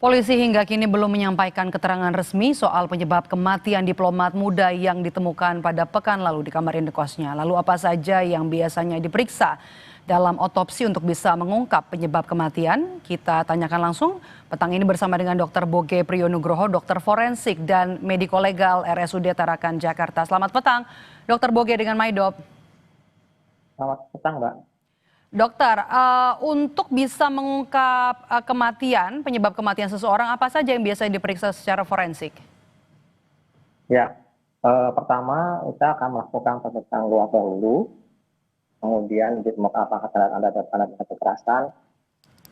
Polisi hingga kini belum menyampaikan keterangan resmi soal penyebab kematian diplomat muda yang ditemukan pada pekan lalu di kamar indekosnya. Lalu apa saja yang biasanya diperiksa dalam otopsi untuk bisa mengungkap penyebab kematian? Kita tanyakan langsung petang ini bersama dengan Dr. Boge Priyonugroho, dokter forensik dan mediko legal RSUD Tarakan, Jakarta. Selamat petang, Dr. Boge dengan Maidop. Selamat petang, Mbak. Dokter, untuk bisa mengungkap penyebab kematian seseorang, apa saja yang biasa diperiksa secara forensik? Ya, pertama kita akan melakukan pemeriksaan luar dahulu, kemudian apakah tanda-tanda kekerasan.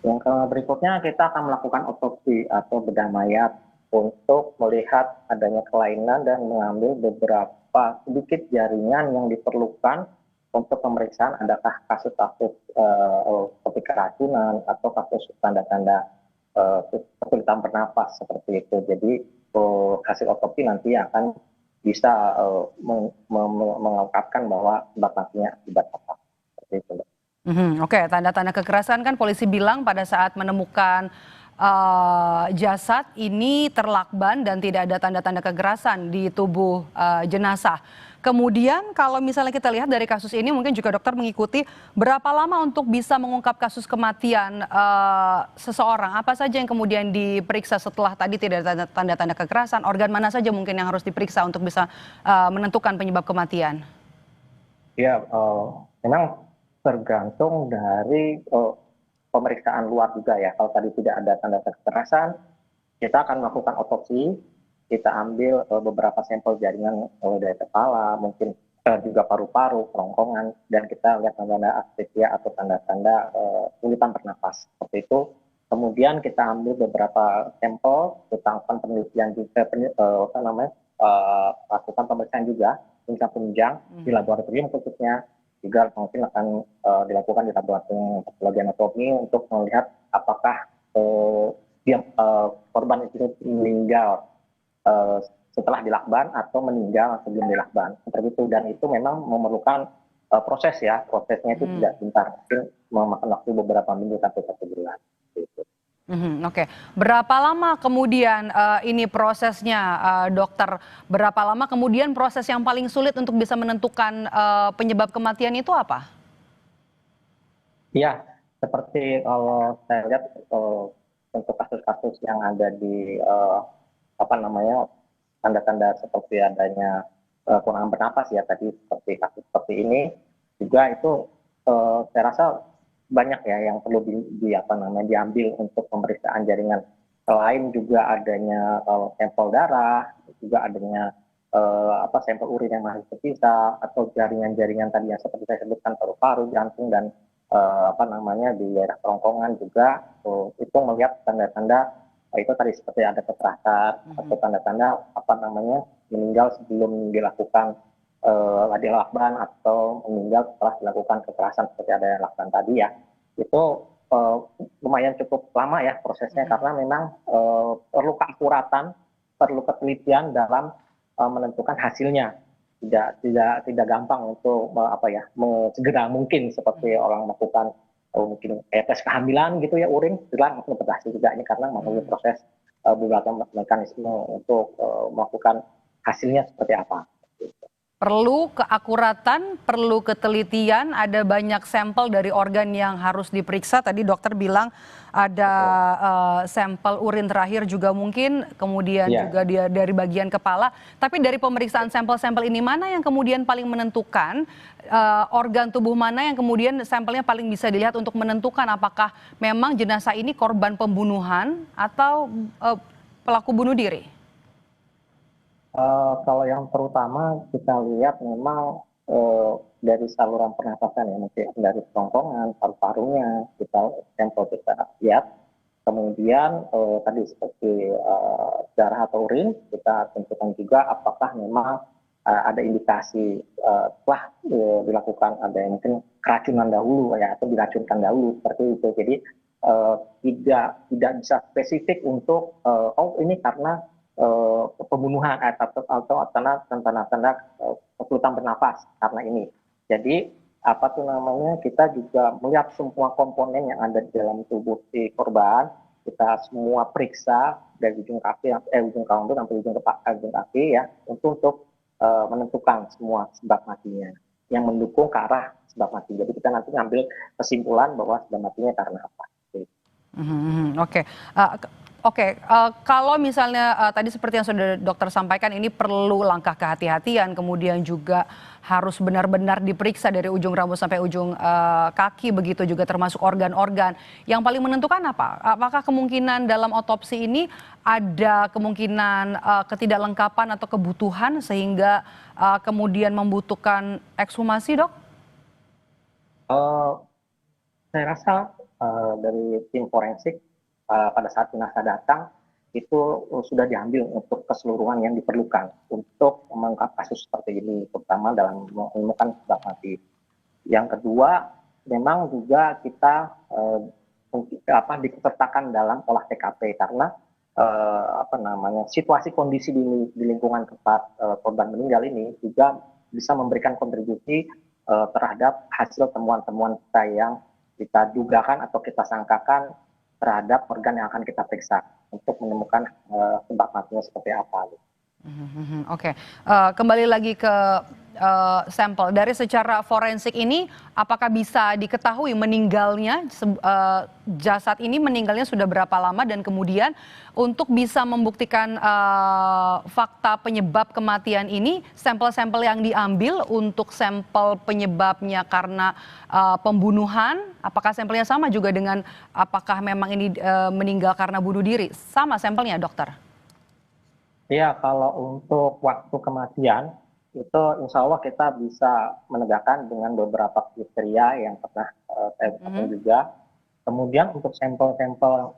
Yang berikutnya kita akan melakukan otopsi atau bedah mayat untuk melihat adanya kelainan dan mengambil beberapa sedikit jaringan yang diperlukan untuk pemeriksaan adakah kasus-kasus seperti keracunan atau kasus tanda-tanda kesulitan bernapas seperti itu. Jadi hasil otopsi nanti akan bisa mengungkapkan bahwa sebab matinya akibat apa. Seperti itu. Oke, tanda-tanda kekerasan kan polisi bilang pada saat menemukan jasad ini terlakban dan tidak ada tanda-tanda kekerasan di tubuh jenazah. Kemudian kalau misalnya kita lihat dari kasus ini mungkin juga dokter mengikuti berapa lama untuk bisa mengungkap kasus kematian seseorang. Apa saja yang kemudian diperiksa setelah tadi tidak ada tanda-tanda kekerasan, organ mana saja mungkin yang harus diperiksa untuk bisa menentukan penyebab kematian? Ya, memang tergantung dari pemeriksaan luar juga ya. Kalau tadi tidak ada tanda kekerasan, kita akan melakukan otopsi, kita ambil beberapa sampel jaringan dari kepala, mungkin juga paru-paru, kerongkongan, dan kita lihat tanda-tanda asphyxia atau tanda-tanda kesulitan bernapas. Seperti itu. Kemudian kita ambil beberapa sampel, kita lakukan penelitian juga, lakukan pemeriksaan juga, penunjang di laboratorium khususnya, juga mungkin akan dilakukan di laboratorium patologi anatomi untuk melihat apakah korban itu meninggal setelah dilakban atau meninggal sebelum dilakban. Seperti itu, dan itu memang memerlukan proses ya, prosesnya itu tidak sebentar, mungkin memakan waktu beberapa minggu sampai 1 bulan. Gitu. Oke, berapa lama kemudian ini prosesnya, dokter? Berapa lama kemudian proses yang paling sulit untuk bisa menentukan penyebab kematian itu apa? Ya, seperti kalau saya lihat untuk kasus-kasus yang ada di tanda-tanda seperti adanya kurang bernapas ya tadi, seperti kasus seperti ini juga itu saya rasa banyak ya yang perlu diambil untuk pemeriksaan jaringan. Selain juga adanya sampel darah, juga adanya sampel urin yang masih tersisa, atau jaringan-jaringan tadi yang seperti saya sebutkan paru-paru, jantung, dan di daerah kerongkongan juga itu melihat tanda-tanda itu tadi seperti ada kekerasan atau tanda-tanda meninggal sebelum dilakukan lakban atau meninggal setelah dilakukan kekerasan seperti ada yang lakukan tadi ya. Itu lumayan cukup lama ya prosesnya, karena memang perlu keakuratan, perlu ketelitian dalam menentukan hasilnya. Tidak gampang untuk segera mungkin seperti orang melakukan mungkin tes kehamilan gitu ya, urin langsung berhasil juga, ini karena melalui proses beberapa mekanisme untuk melakukan hasilnya seperti apa. Perlu keakuratan, perlu ketelitian, ada banyak sampel dari organ yang harus diperiksa. Tadi dokter bilang ada sampel urin terakhir juga mungkin, kemudian juga dari bagian kepala. Tapi dari pemeriksaan sampel-sampel ini, mana yang kemudian paling menentukan organ tubuh mana yang kemudian sampelnya paling bisa dilihat untuk menentukan apakah memang jenazah ini korban pembunuhan atau pelaku bunuh diri? Kalau yang terutama kita lihat memang dari saluran pernapasan ya, mungkin dari kerongkongan, paru-parunya sampel kita lihat. Kemudian tadi seperti darah atau urin kita tentukan juga apakah memang ada indikasi telah dilakukan ada yang mungkin keracunan dahulu ya, atau diracunkan dahulu seperti itu. Jadi tidak bisa spesifik untuk ini karena pembunuhan atau tanda-tanda kesulitan bernapas karena ini. Jadi kita juga melihat semua komponen yang ada di dalam tubuh si korban kita semua periksa dari ujung kaki, ujung rambut sampai ujung kaki ya, untuk menentukan semua sebab matinya yang mendukung ke arah sebab mati. Jadi kita nanti ngambil kesimpulan bahwa sebab matinya karena apa. Oke. Kalau misalnya tadi seperti yang sudah dokter sampaikan, ini perlu langkah kehati-hatian, kemudian juga harus benar-benar diperiksa dari ujung rambut sampai ujung kaki, begitu juga termasuk organ-organ. Yang paling menentukan apa? Apakah kemungkinan dalam otopsi ini ada kemungkinan ketidaklengkapan atau kebutuhan sehingga kemudian membutuhkan ekshumasi, Dok? Saya rasa dari tim forensik pada saat jenazah datang itu sudah diambil untuk keseluruhan yang diperlukan untuk mengungkap kasus seperti ini, terutama dalam menemukan sebab mati. Yang kedua, memang juga kita diksertakan dalam olah TKP karena situasi kondisi di lingkungan tempat korban meninggal ini juga bisa memberikan kontribusi terhadap hasil temuan-temuan kita yang kita dugakan atau kita sangkakan terhadap organ yang akan kita periksa untuk menemukan sebab matinya seperti apa. Oke. Kembali lagi ke sampel. Dari secara forensik ini, apakah bisa diketahui meninggalnya jasad ini meninggalnya sudah berapa lama, dan kemudian untuk bisa membuktikan fakta penyebab kematian ini, sampel-sampel yang diambil untuk sampel penyebabnya karena pembunuhan, apakah sampelnya sama juga dengan apakah memang ini meninggal karena bunuh diri? Sama sampelnya, dokter? Iya, kalau untuk waktu kematian itu insya Allah kita bisa menegakkan dengan beberapa kriteria yang pernah saya lakukan juga. Kemudian untuk sampel-sampel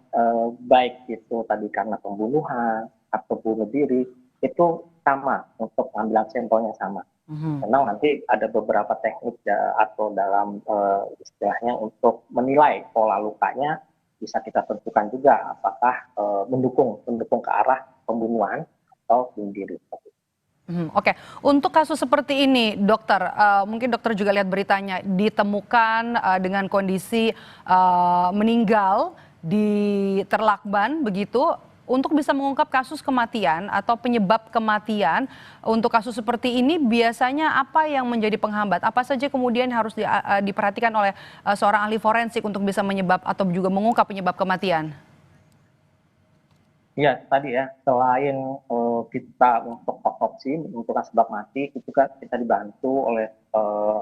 baik itu tadi karena pembunuhan atau bunuh diri itu sama, untuk pengambilan sampelnya sama. Memang nanti ada beberapa teknik atau dalam istilahnya untuk menilai pola lukanya bisa kita tentukan juga apakah mendukung ke arah pembunuhan atau bunuh diri. Oke, untuk kasus seperti ini, dokter, mungkin dokter juga lihat beritanya, ditemukan dengan kondisi meninggal di Terlakban, begitu. Untuk bisa mengungkap kasus kematian atau penyebab kematian, untuk kasus seperti ini biasanya apa yang menjadi penghambat? Apa saja kemudian harus diperhatikan oleh seorang ahli forensik untuk bisa menyebab atau juga mengungkap penyebab kematian? Iya, tadi ya, selain kita untuk otopsi menentukan sebab mati, itu juga kita dibantu oleh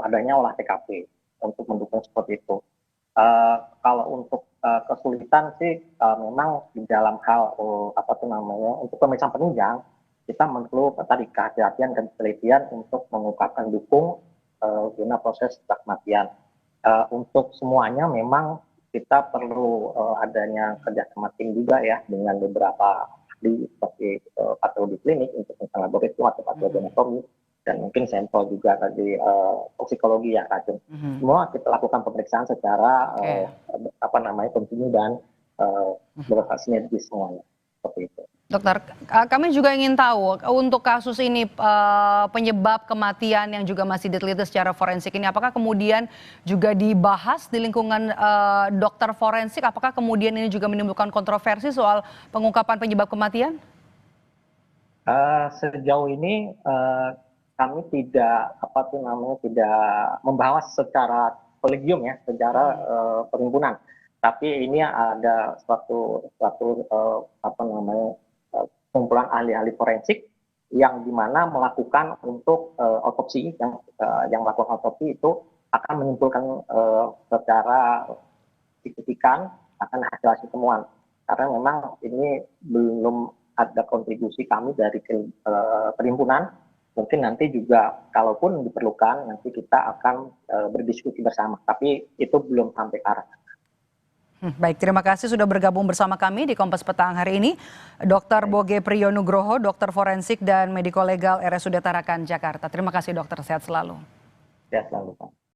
adanya olah TKP untuk mendukung seperti itu. Kalau untuk kesulitan sih memang di dalam hal untuk pemeriksaan penunjang, kita perlu tadi kehati-hatian dan penelitian untuk mengungkapkan guna proses kematian. Untuk semuanya memang kita perlu adanya kerjasama tim juga ya dengan beberapa ahli seperti patologi klinik untuk laboratorium atau patologi anatomi, dan mungkin sampel juga tadi toksikologi ya racun. Semua kita lakukan pemeriksaan secara kontinu dan bersinergi semuanya seperti itu. Dokter, kami juga ingin tahu untuk kasus ini penyebab kematian yang juga masih diteliti secara forensik ini, apakah kemudian juga dibahas di lingkungan dokter forensik? Apakah kemudian ini juga menimbulkan kontroversi soal pengungkapan penyebab kematian? Sejauh ini kami tidak tidak membahas secara kolegium ya, secara perhimpunan. Tapi ini ada suatu kumpulan ahli-ahli forensik yang dimana melakukan untuk otopsi, yang melakukan otopsi itu akan menyimpulkan secara signifikan akan hasil temuan, karena memang ini belum ada kontribusi kami dari perhimpunan. Mungkin nanti juga kalaupun diperlukan nanti kita akan berdiskusi bersama, tapi itu belum sampai ke arah. Baik, terima kasih sudah bergabung bersama kami di Kompas Petang hari ini. Dr. Boge Priyonugroho, dokter forensik dan mediko legal RSUD Tarakan, Jakarta. Terima kasih dokter, sehat selalu. Sehat selalu, Pak.